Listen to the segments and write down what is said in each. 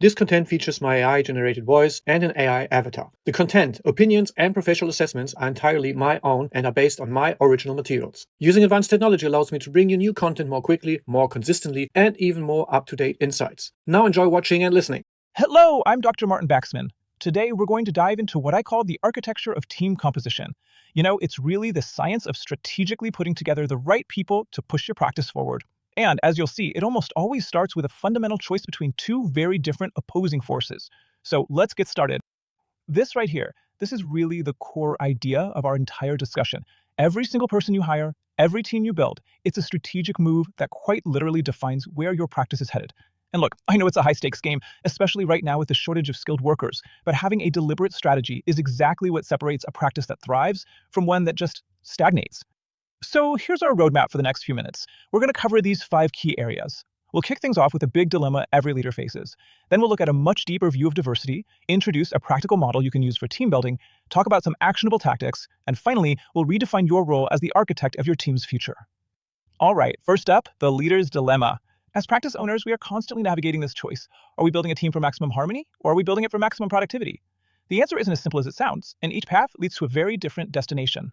This content features my AI-generated voice and an AI avatar. The content, opinions, and professional assessments are entirely my own and are based on my original materials. Using advanced technology allows me to bring you new content more quickly, more consistently, and even more up-to-date insights. Now enjoy watching and listening. Hello, I'm Dr. Martin Baxmann. Today, we're going to dive into what I call the architecture of team composition. It's really the science of strategically putting together the right people to push your practice forward. And as you'll see, it almost always starts with a fundamental choice between two very different opposing forces. So let's get started. This right here, this is really the core idea of our entire discussion. Every single person you hire, every team you build, it's a strategic move that quite literally defines where your practice is headed. And look, I know it's a high-stakes game, especially right now with the shortage of skilled workers, but having a deliberate strategy is exactly what separates a practice that thrives from one that just stagnates. So here's our roadmap for the next few minutes. We're going to cover these 5 key areas. We'll kick things off with a big dilemma every leader faces. Then we'll look at a much deeper view of diversity, introduce a practical model you can use for team building, talk about some actionable tactics, and finally, we'll redefine your role as the architect of your team's future. All right, first up, the leader's dilemma. As practice owners, we are constantly navigating this choice. Are we building a team for maximum harmony, or are we building it for maximum productivity? The answer isn't as simple as it sounds, and each path leads to a very different destination.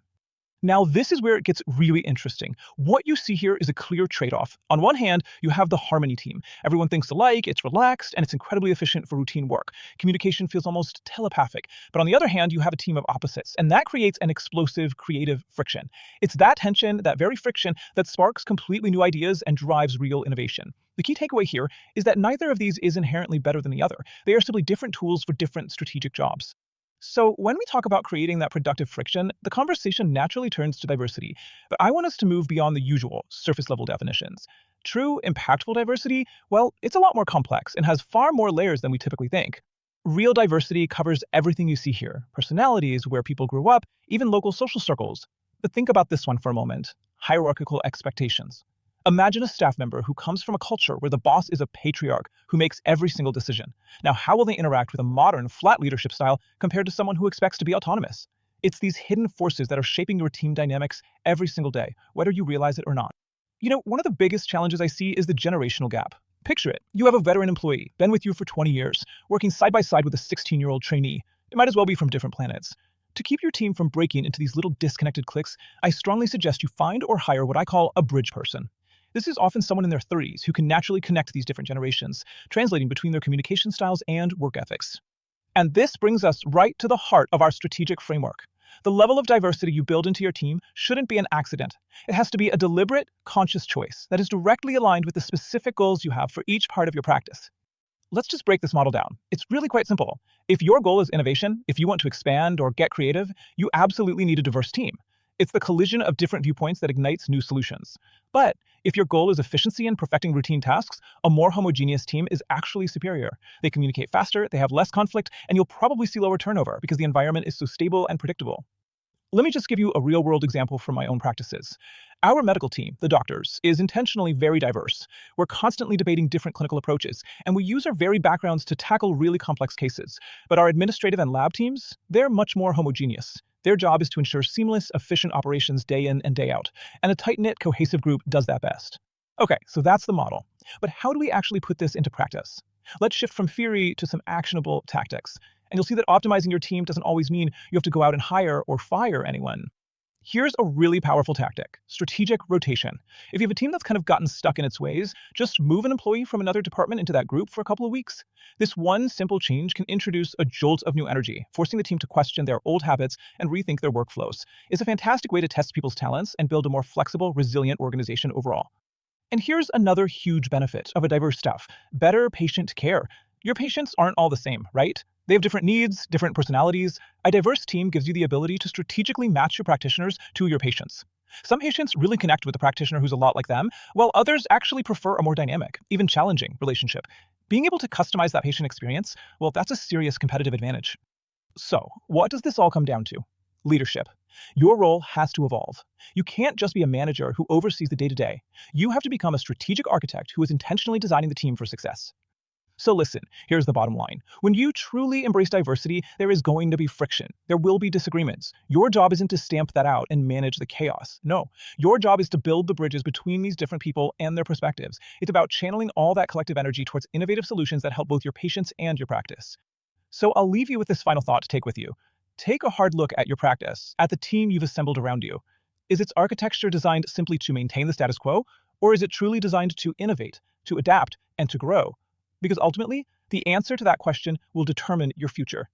Now, this is where it gets really interesting. What you see here is a clear trade-off. On one hand, you have the harmony team. Everyone thinks alike, it's relaxed, and it's incredibly efficient for routine work. Communication feels almost telepathic. But on the other hand, you have a team of opposites, and that creates an explosive, creative friction. It's that tension, that very friction, that sparks completely new ideas and drives real innovation. The key takeaway here is that neither of these is inherently better than the other. They are simply different tools for different strategic jobs. So when we talk about creating that productive friction, the conversation naturally turns to diversity. But I want us to move beyond the usual surface-level definitions. True, impactful diversity, well, it's a lot more complex and has far more layers than we typically think. Real diversity covers everything you see here: personalities, where people grew up, even local social circles. But think about this one for a moment: hierarchical expectations. Imagine a staff member who comes from a culture where the boss is a patriarch who makes every single decision. Now, how will they interact with a modern, flat leadership style compared to someone who expects to be autonomous? It's these hidden forces that are shaping your team dynamics every single day, whether you realize it or not. One of the biggest challenges I see is the generational gap. Picture it. You have a veteran employee, been with you for 20 years, working side by side with a 16-year-old trainee. It might as well be from different planets. To keep your team from breaking into these little disconnected cliques, I strongly suggest you find or hire what I call a bridge person. This is often someone in their 30s who can naturally connect these different generations, translating between their communication styles and work ethics. And this brings us right to the heart of our strategic framework. The level of diversity you build into your team shouldn't be an accident. It has to be a deliberate, conscious choice that is directly aligned with the specific goals you have for each part of your practice. Let's just break this model down. It's really quite simple. If your goal is innovation, if you want to expand or get creative, you absolutely need a diverse team. It's the collision of different viewpoints that ignites new solutions. But if your goal is efficiency and perfecting routine tasks, a more homogeneous team is actually superior. They communicate faster, they have less conflict, and you'll probably see lower turnover because the environment is so stable and predictable. Let me just give you a real-world example from my own practices. Our medical team, the doctors, is intentionally very diverse. We're constantly debating different clinical approaches, and we use our varied backgrounds to tackle really complex cases. But our administrative and lab teams, they're much more homogeneous. Their job is to ensure seamless, efficient operations day in and day out, and a tight-knit, cohesive group does that best. Okay, so that's the model. But how do we actually put this into practice? Let's shift from theory to some actionable tactics. And you'll see that optimizing your team doesn't always mean you have to go out and hire or fire anyone. Here's a really powerful tactic: strategic rotation. If you have a team that's kind of gotten stuck in its ways, just move an employee from another department into that group for a couple of weeks. This one simple change can introduce a jolt of new energy, forcing the team to question their old habits and rethink their workflows. It's a fantastic way to test people's talents and build a more flexible, resilient organization overall. And here's another huge benefit of a diverse staff: better patient care. Your patients aren't all the same, right? They have different needs, different personalities. A diverse team gives you the ability to strategically match your practitioners to your patients. Some patients really connect with the practitioner who's a lot like them, while others actually prefer a more dynamic, even challenging relationship. Being able to customize that patient experience, well, that's a serious competitive advantage. So, what does this all come down to? Leadership. Your role has to evolve. You can't just be a manager who oversees the day-to-day. You have to become a strategic architect who is intentionally designing the team for success. So listen, here's the bottom line. When you truly embrace diversity, there is going to be friction. There will be disagreements. Your job isn't to stamp that out and manage the chaos. No, your job is to build the bridges between these different people and their perspectives. It's about channeling all that collective energy towards innovative solutions that help both your patients and your practice. So I'll leave you with this final thought to take with you. Take a hard look at your practice, at the team you've assembled around you. Is its architecture designed simply to maintain the status quo, or is it truly designed to innovate, to adapt, and to grow? Because ultimately, the answer to that question will determine your future.